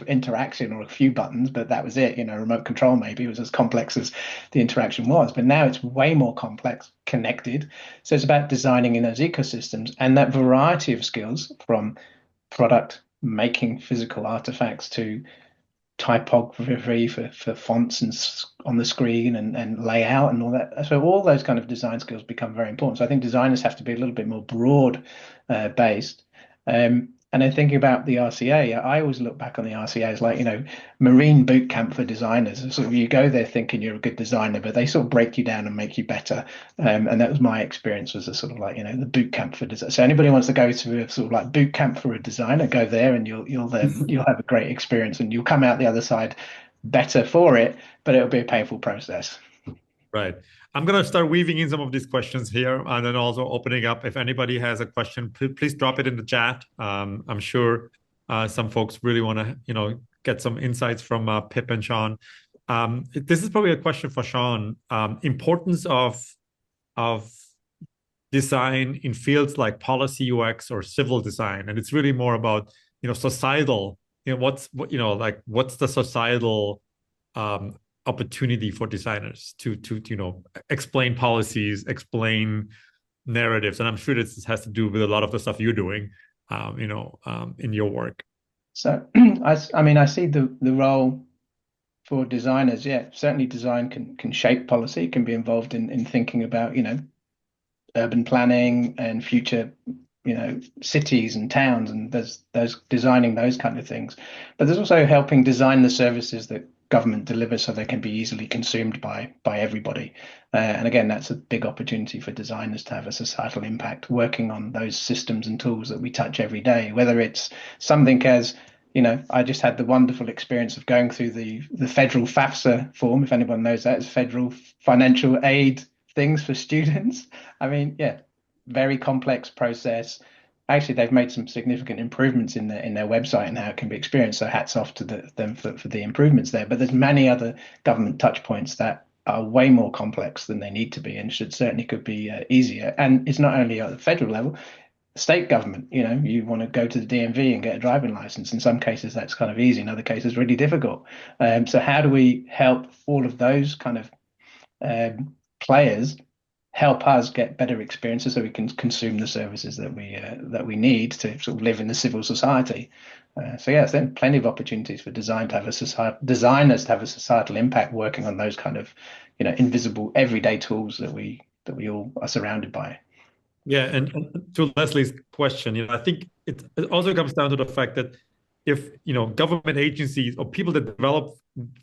interaction or a few buttons, but that was it. Remote control maybe it was as complex as the interaction was, but now it's way more complex, connected. So it's about designing in those ecosystems and that variety of skills from product making physical artifacts to typography for fonts and on the screen and layout and all that. So all those kind of design skills become very important. So I think designers have to be a little bit more broad based. And then thinking about the RCA, I always look back on the RCA as like, marine boot camp for designers. So you go there thinking you're a good designer, but they sort of break you down and make you better. And that was my experience, was a sort of like, the boot camp for design. So anybody wants to go to a sort of like boot camp for a designer, go there and you'll have a great experience and you'll come out the other side better for it, but it'll be a painful process. Right. I'm going to start weaving in some of these questions here and then also opening up. If anybody has a question, please drop it in the chat. I'm sure some folks really want to, get some insights from Pip and Sean. This is probably a question for Sean. Importance of design in fields like policy UX or civil design. And it's really more about, societal, what's the societal opportunity for designers to explain policies, explain narratives, and I'm sure this has to do with a lot of the stuff you're doing, in your work. So, I see the role for designers. Yeah, certainly design can shape policy, can be involved in thinking about urban planning and future cities and towns, and there's those designing those kind of things. But there's also helping design the services that government delivers so they can be easily consumed by everybody. And again, that's a big opportunity for designers to have a societal impact, working on those systems and tools that we touch every day, whether it's something as I just had the wonderful experience of going through the federal FAFSA form. If anyone knows that, it's federal financial aid things for students. I mean, yeah, very complex process. Actually, they've made some significant improvements in their website and how it can be experienced. So hats off to them for the improvements there. But there's many other government touch points that are way more complex than they need to be, and could be easier. And it's not only at the federal level, state government. You want to go to the DMV and get a driving license. In some cases, that's kind of easy. In other cases, really difficult. So how do we help all of those kind of players help us get better experiences so we can consume the services that we need to sort of live in the civil society? So yeah, there's plenty of opportunities for designers to have a societal impact, working on those kind of invisible everyday tools that we all are surrounded by. Yeah, and to Leslie's question, I think it also comes down to the fact that if government agencies or people that develop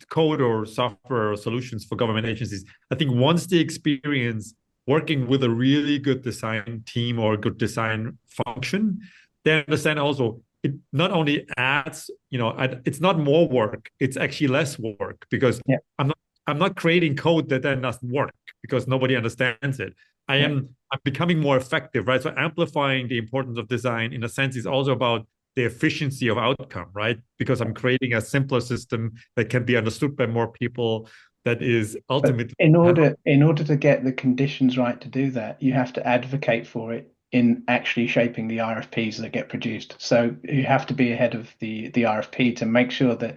code or software or solutions for government agencies, I think once they experience working with a really good design team or a good design function, they understand also it not only adds, it's not more work, it's actually less work, because I'm not creating code that then doesn't work because nobody understands it. I'm becoming more effective, right? So amplifying the importance of design in a sense is also about the efficiency of outcome, right? Because I'm creating a simpler system that can be understood by more people. that is But ultimately in order to get the conditions right to do that, you have to advocate for it in actually shaping the RFPs that get produced. So you have to be ahead of the RFP to make sure that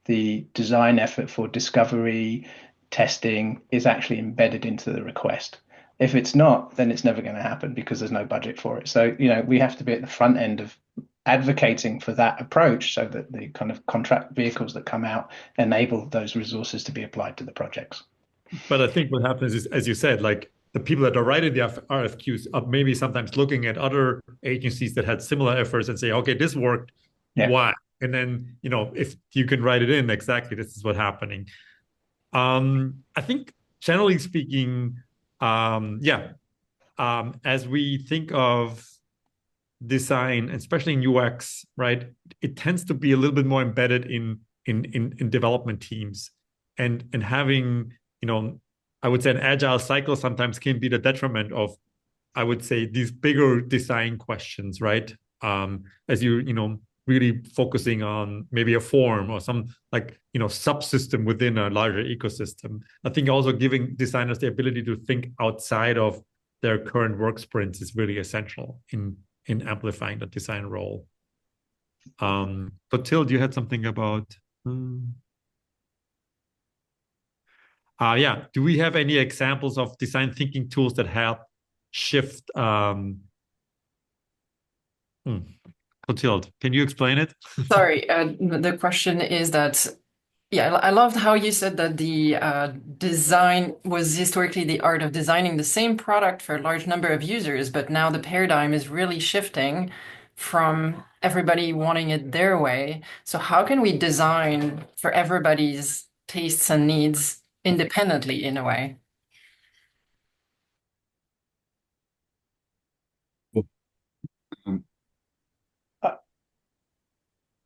the design effort for discovery, testing is actually embedded into the request. If it's not, then it's never going to happen because there's no budget for it. So, we have to be at the front end of advocating for that approach so that the kind of contract vehicles that come out enable those resources to be applied to the projects. But I think what happens is, as you said, like the people that are writing the RFQs are maybe sometimes looking at other agencies that had similar efforts and say, okay, this worked. Yeah. Why? And then, if you can write it in, exactly, this is what's happening. I think generally speaking, as we think of design, especially in UX, right, it tends to be a little bit more embedded in development teams, and having, I would say an agile cycle sometimes can be the detriment of, I would say, these bigger design questions, right? As you really focusing on maybe a form or some subsystem within a larger ecosystem. I think also giving designers the ability to think outside of their current work sprints is really essential in amplifying the design role. But Till, you had something about do we have any examples of design thinking tools that help shift Clotilde, can you explain it? Sorry, the question is that, I loved how you said that the design was historically the art of designing the same product for a large number of users, but now the paradigm is really shifting from everybody wanting it their way. So how can we design for everybody's tastes and needs independently in a way?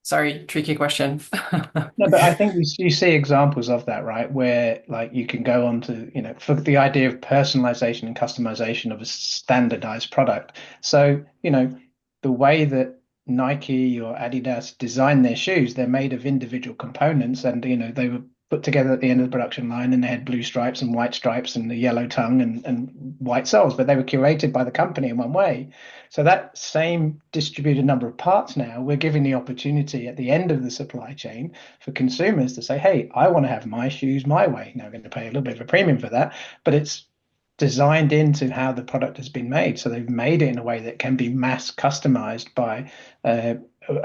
Sorry, tricky question. No, but I think you see examples of that, right? Where like you can go on to, for the idea of personalization and customization of a standardized product. So, the way that Nike or Adidas design their shoes, they're made of individual components, and they were put together at the end of the production line, and they had blue stripes and white stripes and the yellow tongue and white soles, but they were curated by the company in one way. So that same distributed number of parts now, we're giving the opportunity at the end of the supply chain for consumers to say, hey, I want to have my shoes my way. Now, I'm going to pay a little bit of a premium for that, but it's designed into how the product has been made. So they've made it in a way that can be mass customized by a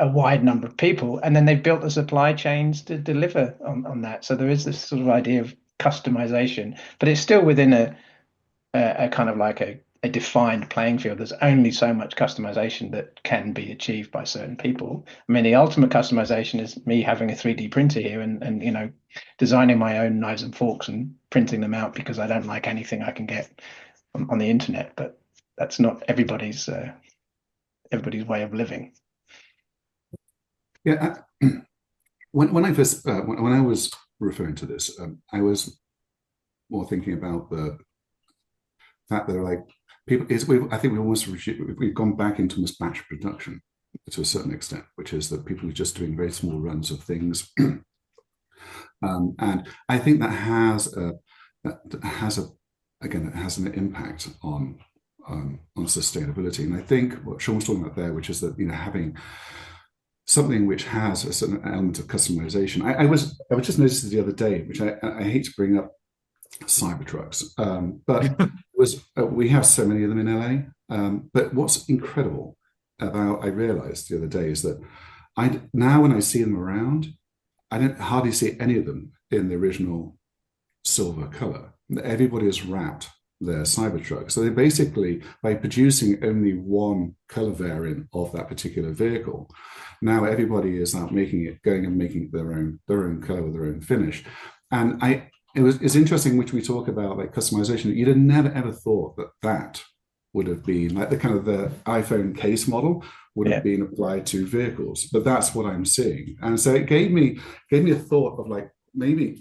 wide number of people. And then they've built the supply chains to deliver on that. So there is this sort of idea of customization, but it's still within a kind of like a defined playing field. There's only so much customization that can be achieved by certain people. I mean, the ultimate customization is me having a 3D printer here and designing my own knives and forks and printing them out because I don't like anything I can get on the internet. But that's not everybody's way of living. Yeah, when I first when I was referring to this, I was more thinking about the fact that like people I think we've gone back into this batch production to a certain extent, which is that people are just doing very small runs of things, and I think that has an impact on sustainability. And I think what Sean was talking about there, which is that having something which has a certain element of customization. I was just noticed the other day, which I hate to bring up Cybertrucks, but we have so many of them in LA. But what's incredible I realized the other day is that now when I see them around, I don't hardly see any of them in the original silver color. Everybody has wrapped their Cybertruck. So they basically, by producing only one color variant of that particular vehicle, now everybody is out going and making their own color with their own finish. And it's interesting, which we talk about like customization. You'd have never ever thought that would have been like the kind of the iPhone case model would have been applied to vehicles, but that's what I'm seeing. And so it gave me a thought of like maybe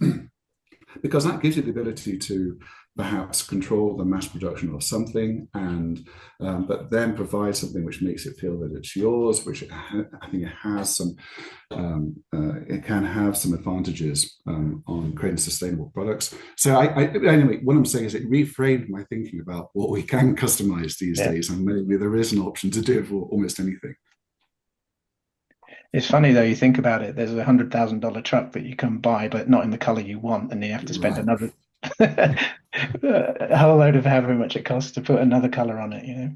because that gives you the ability to perhaps control the mass production of something, and but then provide something which makes it feel that it's yours, which I think it has some, it can have some advantages on creating sustainable products. So anyway, what I'm saying is it reframed my thinking about what we can customize these days, and maybe there is an option to do it for almost anything. It's funny though, you think about it, there's $100,000 truck that you can buy, but not in the color you want, and you have to spend another a whole load of however much it costs to put another color on it, you know.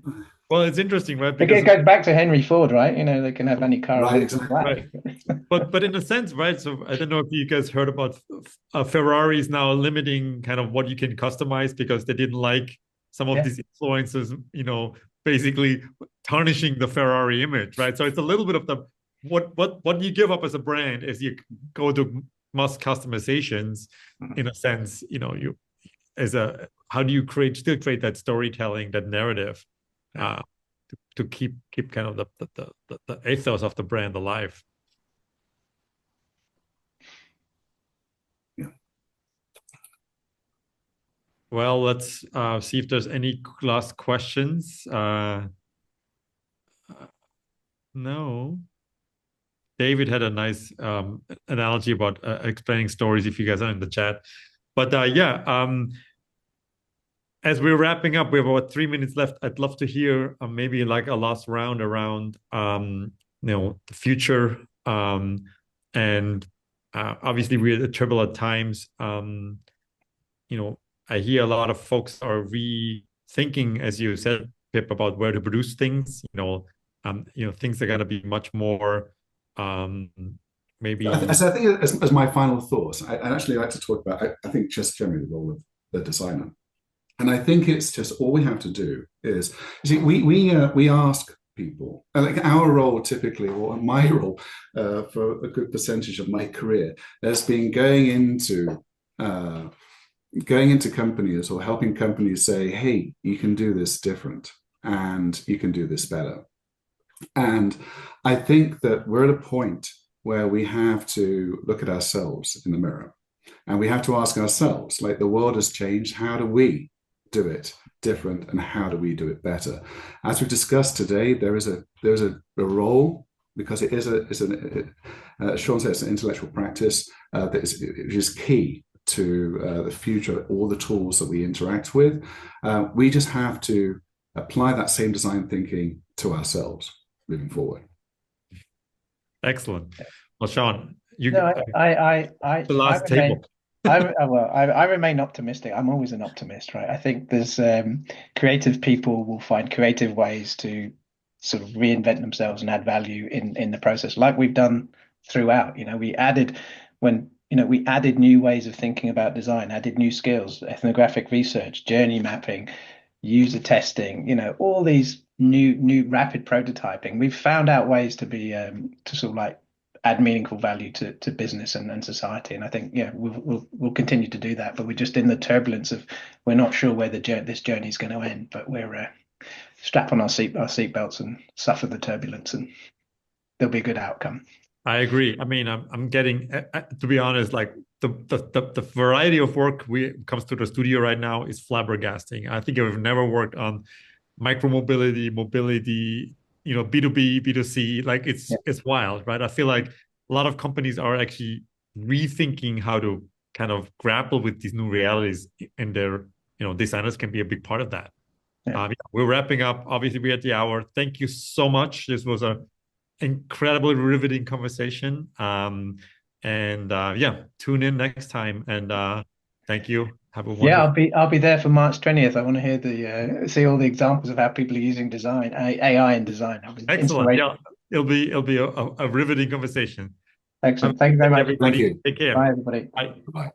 Well, it's interesting, right? Because it goes back to Henry Ford, right? You know, they can have any car. Right, exactly. Right. But in a sense, right? So I don't know if you guys heard about Ferraris now limiting kind of what you can customize because they didn't like some of these influences, you know, basically tarnishing the Ferrari image, right? So it's a little bit of the what you give up as a brand is you go to mass customizations in a sense, you know, you as a how do you still create that storytelling, that narrative to keep kind of the ethos of the brand alive. Yeah. Well, let's see if there's any last questions. No. David had a nice analogy about explaining stories if you guys are in the chat. But as we're wrapping up, we have about 3 minutes left. I'd love to hear maybe like a last round around you know, the future. And obviously we're at turbulent times. You know, I hear a lot of folks are rethinking, as you said, Pip, about where to produce things. You know, things are going to be much more maybe. So I think as my final thoughts, I'd actually like to talk about, I think just generally the role of the designer. And I think it's just all we have to do is, you see, we ask people, like our role typically, or my role for a good percentage of my career, has been going into companies or helping companies say, hey, you can do this different and you can do this better. And I think that we're at a point where we have to look at ourselves in the mirror and we have to ask ourselves, like, the world has changed. How do we do it different and how do we do it better? As we've discussed today, there's a role, because it is Sean said, it's an intellectual practice that is key to the future, all the tools that we interact with. We just have to apply that same design thinking to ourselves moving forward. Excellent. Well, Sean, the last table. I remain optimistic. I'm always an optimist, right? I think there's creative people will find creative ways to sort of reinvent themselves and add value in the process, like we've done throughout. You know, we added new ways of thinking about design, added new skills, ethnographic research, journey mapping, user testing, you know, all these new rapid prototyping. We've found out ways to be to sort of like add meaningful value to business and society. And I think we'll continue to do that, but we're just in the turbulence of, we're not sure where this journey is going to end, but we're strap on our seatbelts and suffer the turbulence, and there'll be a good outcome. I agree. I mean, I'm getting, to be honest, like the variety of work comes to the studio right now is flabbergasting. I think I've never worked on micromobility, mobility, you know, B2B, B2C, like it's wild, right? I feel like a lot of companies are actually rethinking how to kind of grapple with these new realities, and their, you know, designers can be a big part of that. Yeah. We're wrapping up. Obviously, we're at the hour. Thank you so much. This was an incredibly riveting conversation. Tune in next time. And thank you. Have a wonderful... I'll be there for March 20th. I want to hear see all the examples of how people are using design, AI in design. Excellent. Yeah, it'll be a riveting conversation. Excellent. Thank you very much. Thank you. Take care. Bye, everybody. Bye. Bye.